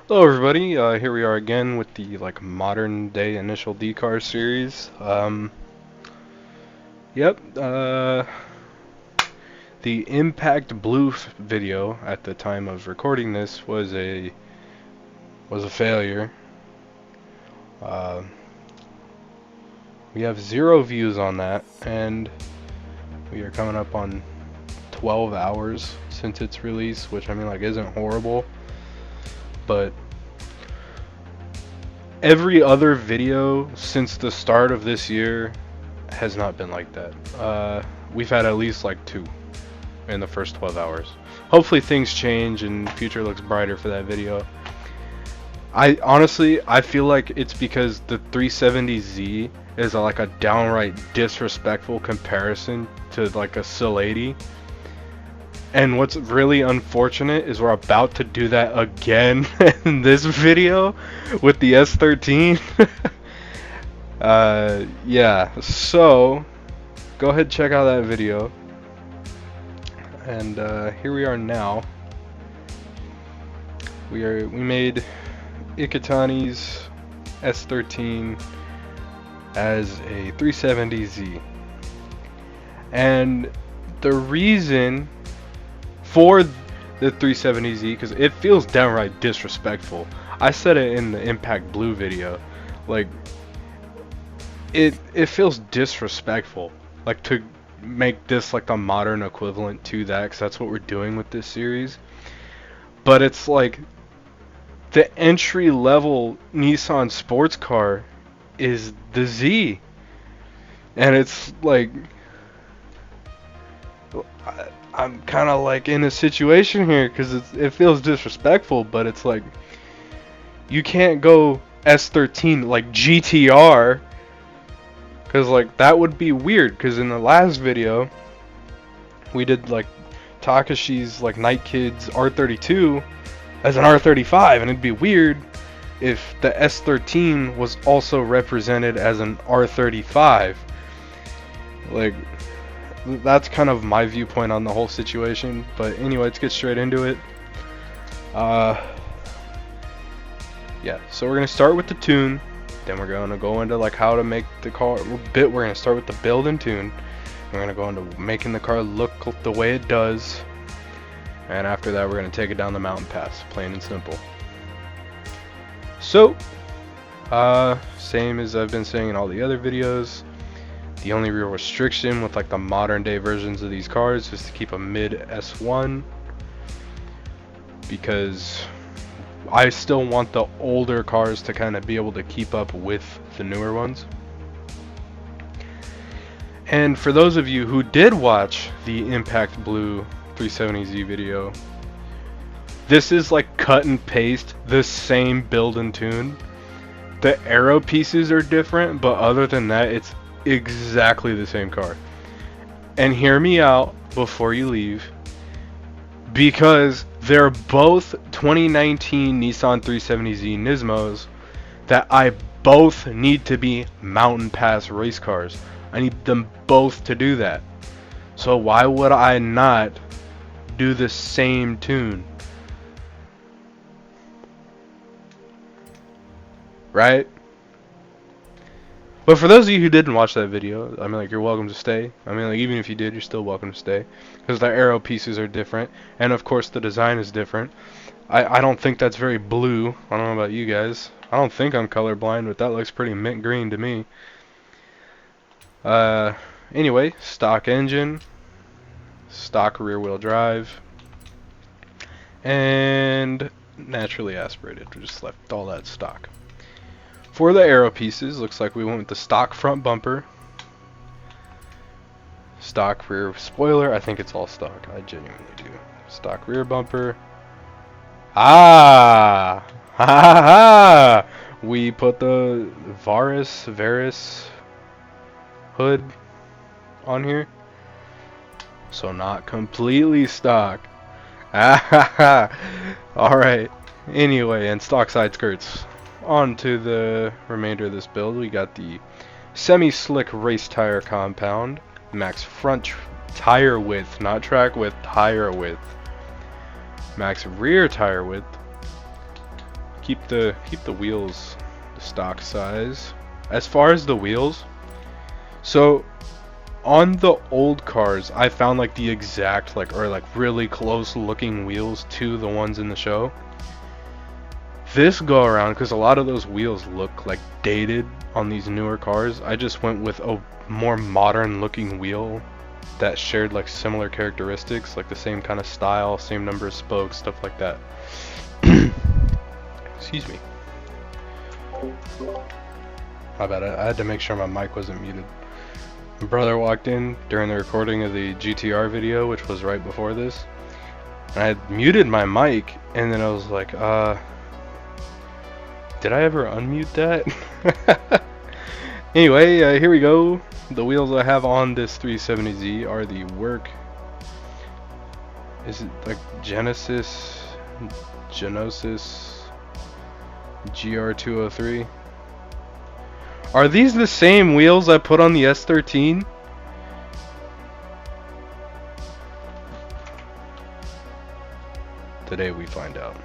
Hello everybody, here we are again with the modern day initial D car series. Yep, the Impact Blue video at the time of recording this was a failure. Uh, we have 0 views on that, and we are coming up on 12 hours since its release, which I mean isn't horrible, but every other video since the start of this year has not been like that. We've had at least 2 in the first 12 hours. Hopefully things change and future looks brighter for that video. I feel like it's because the 370z is a downright disrespectful comparison to a Sil 80. And what's really unfortunate is we're about to do that again in this video with the S13. Yeah, so go ahead and check out that video. And here we are now. We made Iketani's S13 as a 370z. And the reason for the 370z, because it feels downright disrespectful. I said it in the Impact Blue video. It feels disrespectful to make this the modern equivalent to that, because that's what we're doing with this series. But it's the entry level Nissan sports car is the Z, and it's I'm kind of in a situation here because it feels disrespectful, but it's you can't go S13 GTR, because that would be weird, because in the last video we did Takashi's Night Kids R32 as an R35, and it'd be weird if the S13 was also represented as an R35. That's kind of my viewpoint on the whole situation. But anyway, let's get straight into it. Yeah, so we're gonna start with the tune, then we're gonna go into how to make the car. We're gonna start with the build and tune. We're gonna go into making the car look the way it does, and after that we're gonna take it down the mountain pass, plain and simple. So, same as I've been saying in all the other videos, the only real restriction with the modern day versions of these cars is to keep a mid S1, because I still want the older cars to kind of be able to keep up with the newer ones. And for those of you who did watch the Impact Blue 370z video, this is cut and paste the same build and tune. The aero pieces are different, but other than that, it's exactly the same car. And hear me out before you leave, because they're both 2019 Nissan 370z Nismos that I both need to be mountain pass race cars. I need them both to do that. So why would I not do the same tune? Right? But for those of you who didn't watch that video, I mean, you're welcome to stay. I mean, even if you did, you're still welcome to stay, because the aero pieces are different, and of course the design is different. I don't think that's very blue. I don't know about you guys. I don't think I'm colorblind, but that looks pretty mint green to me. Anyway, stock engine, stock rear wheel drive, and naturally aspirated. We just left all that stock. For the aero pieces, looks like we went with the stock front bumper, stock rear spoiler. I think it's all stock. I genuinely do. Stock rear bumper. Ah! Ha ha ha! We put the Varus hood on here, so not completely stock. Ah ha ha! Alright. Anyway, and stock side skirts. On to the remainder of this build. We got the semi-slick race tire compound, max front tire width, not track width, tire width, max rear tire width, keep the wheels the stock size. As far as the wheels, so on the old cars, I found like the exact or like really close looking wheels to the ones in the show. This go around, because a lot of those wheels look like dated on these newer cars, I just went with a more modern looking wheel that shared like similar characteristics, like the same kind of style, same number of spokes, stuff like that. Excuse me. My bad, I had to make sure my mic wasn't muted. My brother walked in during the recording of the GTR video, which was right before this. And I had muted my mic, and then I was like, did I ever unmute that? Anyway, here we go. The wheels I have on this 370Z are the is it like Genosis GR203? Are these the same wheels I put on the S13? Today we find out.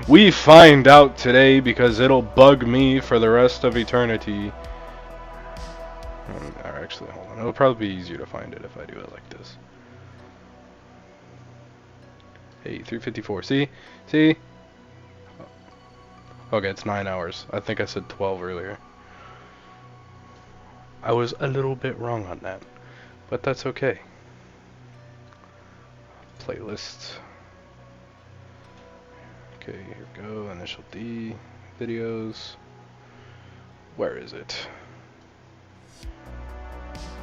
We find out today, because it'll bug me for the rest of eternity. Actually, hold on. It'll probably be easier to find it if I do it like this. Hey, 354. See? See? Okay, it's 9 hours. I think I said 12 earlier. I was a little bit wrong on that, but that's okay. Playlists. Okay, here we go. Initial D. Videos. Where is it?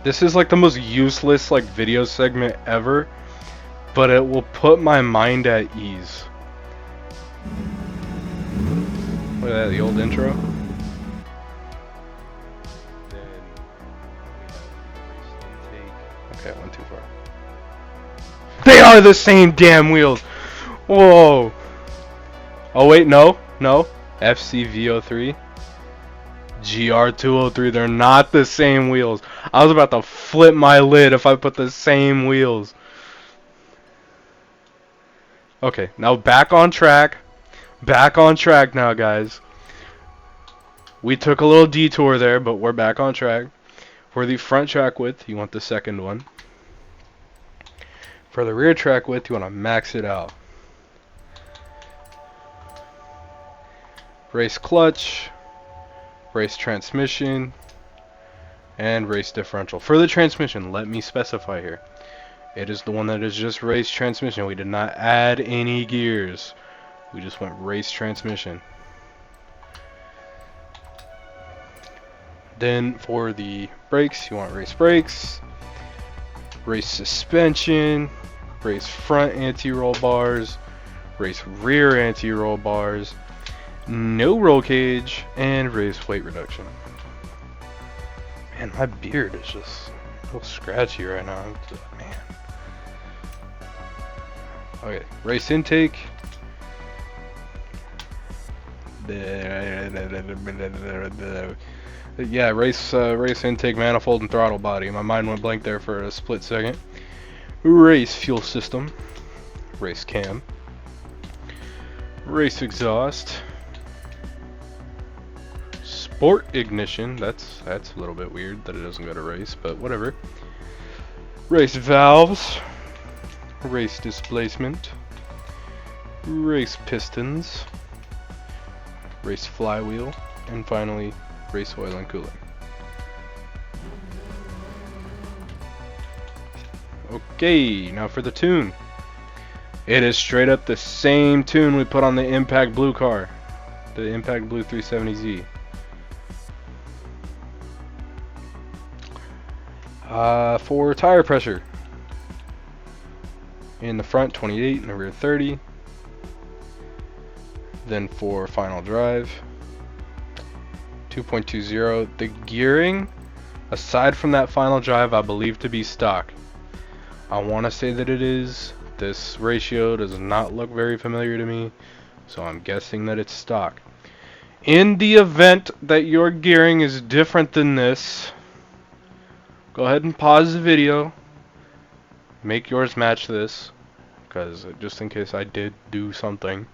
This is like the most useless like video segment ever, but it will put my mind at ease. Look at that, the old intro. Then okay, I went too far. They are the same damn wheels! Whoa! Oh wait, no, FCV03. GR203, they're not the same wheels. I was about to flip my lid if I put the same wheels. Okay, now back on track. Back on track now, guys. We took a little detour there, but we're back on track. For the front track width, you want the second one. For the rear track width, you want to max it out. Race clutch, race transmission, and race differential. For the transmission, let me specify here. It is the one that is just race transmission. We did not add any gears. We just went race transmission. Then for the brakes, you want race brakes, race suspension, race front anti-roll bars, race rear anti-roll bars, no roll cage, and race weight reduction. Man, my beard is just a little scratchy right now. Man. Okay, race intake. Yeah, race intake, manifold, and throttle body. My mind went blank there for a split second. Race fuel system. Race cam. Race exhaust. Sport ignition. That's a little bit weird that it doesn't go to race, but whatever. Race valves. Race displacement. Race pistons. Race flywheel. And finally, race oil and cooling. Okay, now for the tune. It is straight up the same tune we put on the Impact Blue car. The Impact Blue 370Z. For tire pressure. In the front, 28, in the rear, 30. Then for final drive, 2.20. The gearing, aside from that final drive, I believe to be stock. I want to say that it is. This ratio does not look very familiar to me, so I'm guessing that it's stock. In the event that your gearing is different than this, go ahead and pause the video. Make yours match this, because just in case I did do something.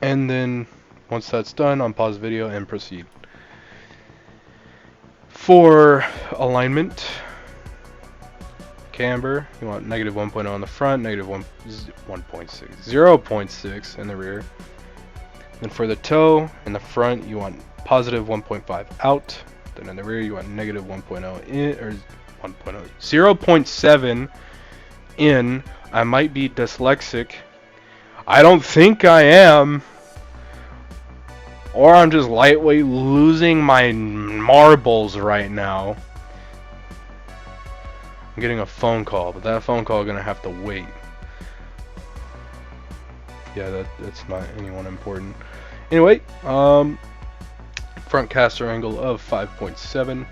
And then once that's done, unpause the video and proceed. For alignment, camber, you want negative 1.0 on the front, negative 1.6, 0.6 in the rear. Then for the toe, in the front, you want positive 1.5 out. Then in the rear, you want negative 1.0 in, or 1.0, 0.7 in. I might be dyslexic. I don't think I am. Or I'm just lightweight losing my marbles right now. I'm getting a phone call, but that phone call is gonna have to wait. Yeah, that's not anyone important. Anyway, front caster angle of 5.7.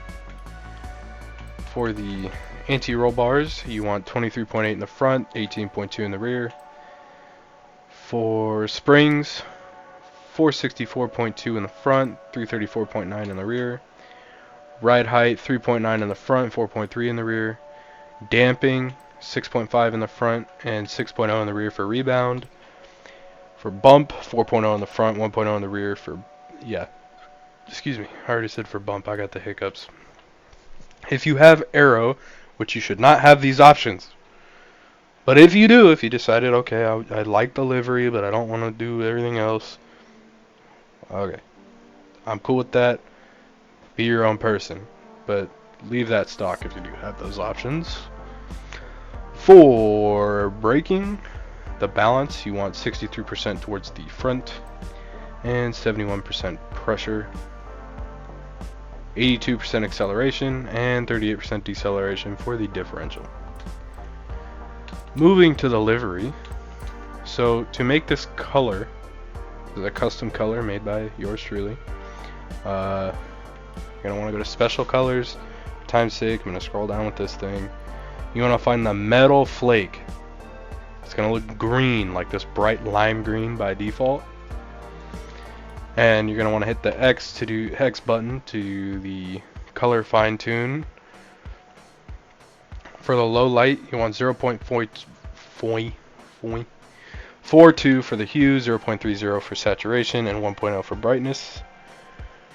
For the anti-roll bars, you want 23.8 in the front, 18.2 in the rear. For springs, 464.2 in the front, 334.9 in the rear. Ride height, 3.9 in the front, 4.3 in the rear. Damping, 6.5 in the front and 6.0 in the rear for rebound. For bump, 4.0 in the front, 1.0 in the rear for, excuse me, I already said for bump, I got the hiccups. If you have aero, which you should not have these options, but if you do, if you decided, okay, I like the livery, but I don't want to do everything else, okay, I'm cool with that. Be your own person, but leave that stock if you do have those options. For braking, the balance, you want 63% towards the front and 71% pressure, 82% acceleration, and 38% deceleration for the differential. Moving to the livery, so to make this color, this is a custom color made by yours truly. You're going to want to go to special colors. For time's sake, I'm going to scroll down with this thing. You want to find the metal flake. It's going to look green, like this bright lime green by default. And you're going to want to hit the X button to the color fine tune. For the low light, you want 0.42 for the hue, 0.30 for saturation, and 1.0 for brightness.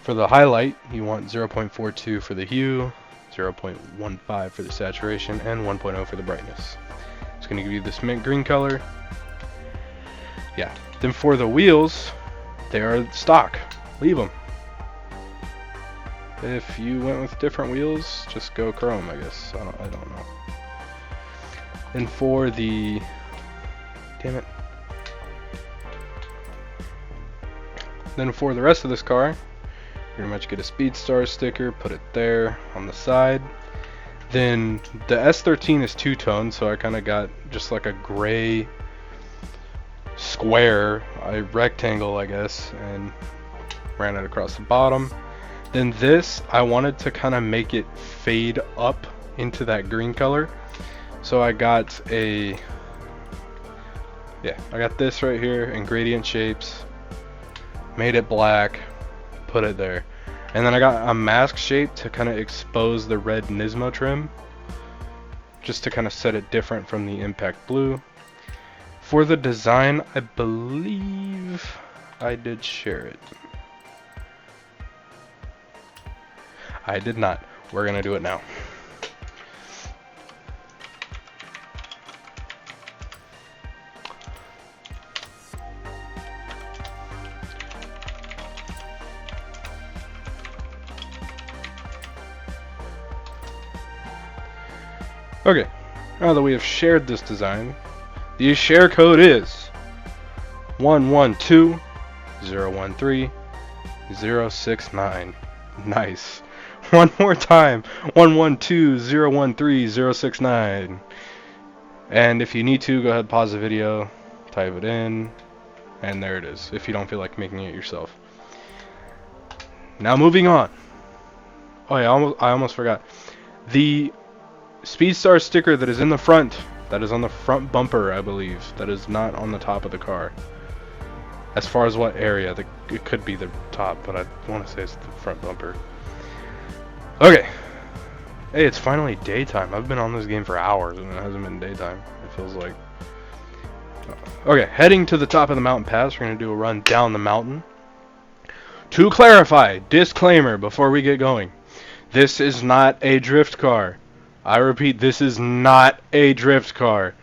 For the highlight, you want 0.42 for the hue, 0.15 for the saturation, and 1.0 for the brightness. It's going to give you this mint green color. Yeah. Then for the wheels, they are stock. Leave them. If you went with different wheels, just go chrome, I guess. I don't know. And for the, damn it. Then for the rest of this car, pretty much get a Speedstar sticker, put it there on the side. Then the S13 is two-tone, so I kind of got just like a gray square, a rectangle, I guess, and ran it across the bottom. Then this, I wanted to kind of make it fade up into that green color. So I got I got this right here in gradient shapes, made it black, put it there. And then I got a mask shape to kind of expose the red Nismo trim, just to kind of set it different from the impact blue. For the design, I believe I did share it. I did not. We're gonna do it now. Okay, now that we have shared this design, the share code is 112013-069. Nice. One more time, 112013-069. And if you need to, go ahead, pause the video, type it in, and there it is, if you don't feel like making it yourself. Now moving on. Oh yeah, I almost forgot. The Speedstar sticker that is in the front, that is on the front bumper, I believe, that is not on the top of the car. As far as what area, it could be the top, but I want to say it's the front bumper. Okay. Hey, it's finally daytime. I've been on this game for hours and it hasn't been daytime, it feels like. Okay, heading to the top of the mountain pass, we're going to do a run down the mountain. To clarify, disclaimer before we get going, this is not a drift car. I repeat, this is not a drift car.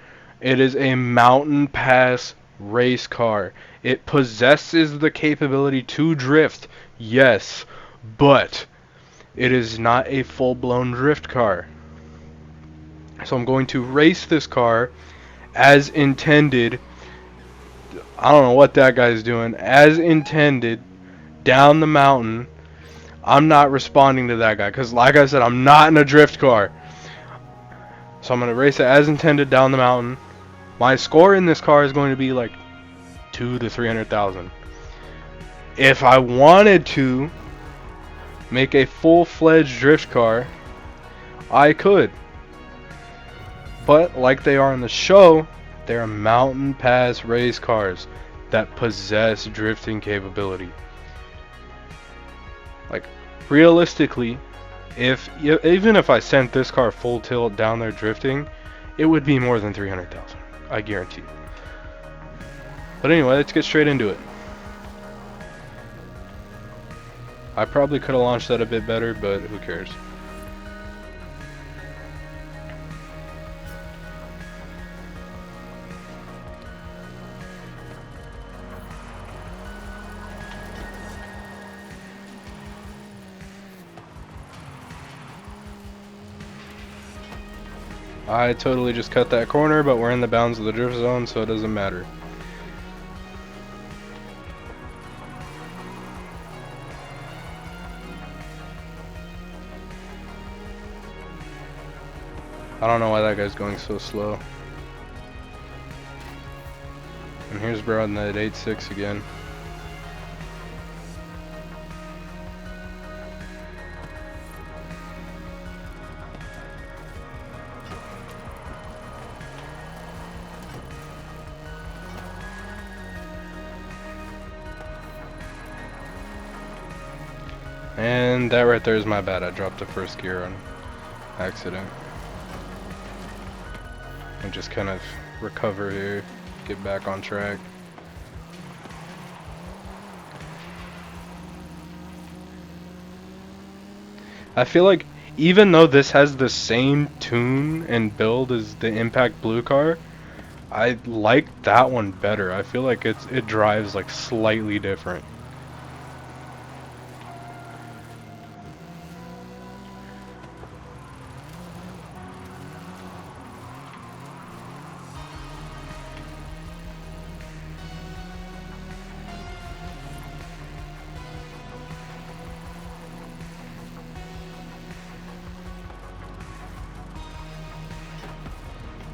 It is a mountain pass race car. It possesses the capability to drift, yes, but it is not a full-blown drift car. So I'm going to race this car as intended. I don't know what that guy's doing. As intended, down the mountain. I'm not responding to that guy because, like I said, I'm not in a drift car. So I'm going to race it as intended down the mountain. My score in this car is going to be like 200,000 to 300,000. If I wanted to make a full-fledged drift car, I could. But like they are in the show, they're mountain pass race cars that possess drifting capability. Like, realistically, even if I sent this car full tilt down there drifting, it would be more than 300,000. I guarantee. But anyway, let's get straight into it. I probably could have launched that a bit better, but who cares? I totally just cut that corner, but we're in the bounds of the drift zone, so it doesn't matter. I don't know why that guy's going so slow. And here's bro in that 8.6 again. And that right there is my bad. I dropped the first gear on accident. And just kind of recover here, get back on track. I feel like even though this has the same tune and build as the Impact Blue car, I like that one better. I feel like it drives like slightly different.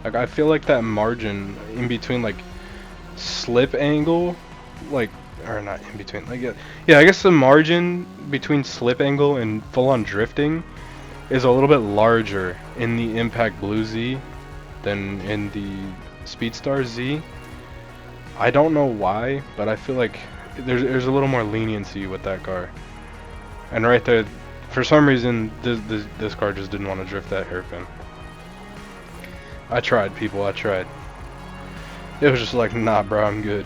Like, I feel like that margin in between, like, slip angle, like, or not in between, like, yeah, I guess the margin between slip angle and full-on drifting is a little bit larger in the Impact Blue Z than in the Speedstar Z. I don't know why, but I feel like there's a little more leniency with that car. And right there, for some reason, this car just didn't want to drift that hairpin. I tried, people, I tried. It was just like, nah, bro, I'm good.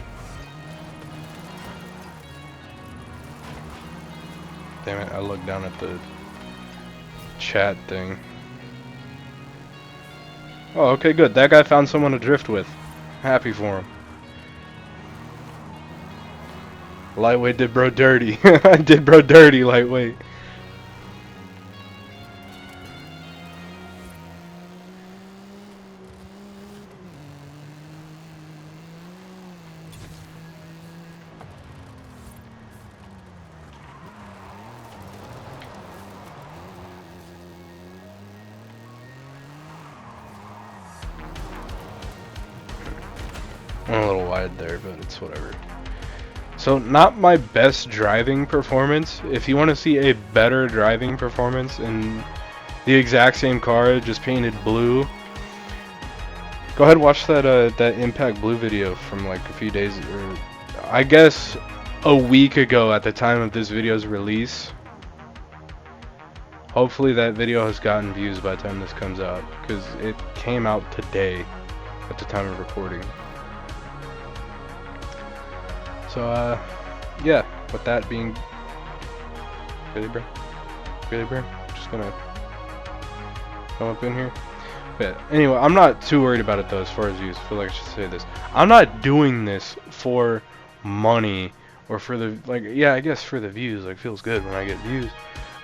Damn it, I looked down at the chat thing. Oh, okay, good. That guy found someone to drift with. Happy for him. Lightweight did bro dirty. I did bro dirty, lightweight. I'm a little wide there, but it's whatever. So, not my best driving performance. If you want to see a better driving performance in the exact same car, just painted blue, go ahead and watch that that Impact Blue video from like a few days, or I guess a week ago at the time of this video's release. Hopefully that video has gotten views by the time this comes out, because it came out today at the time of recording. So yeah, with that being really bro, just gonna come up in here. But anyway, I'm not too worried about it though as far as views. I feel like I should say this. I'm not doing this for money or for the, like, yeah, I guess for the views. Like, feels good when I get views.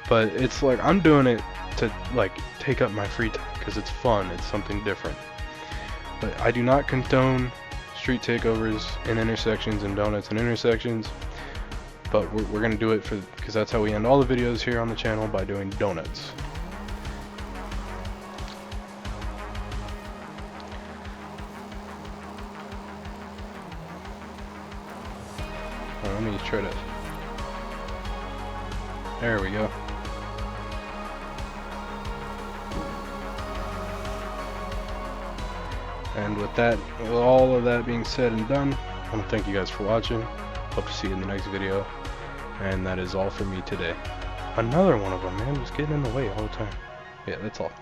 But it's like I'm doing it to like take up my free time because it's fun. It's something different. But I do not condone street takeovers in intersections and donuts in intersections. But we're gonna do it for, because that's how we end all the videos here on the channel, by doing donuts. Let me try to. There we go. And with that, with all of that being said and done, I want to thank you guys for watching. Hope to see you in the next video. And that is all for me today. Another one of them, man, just getting in the way all the time. Yeah, that's all.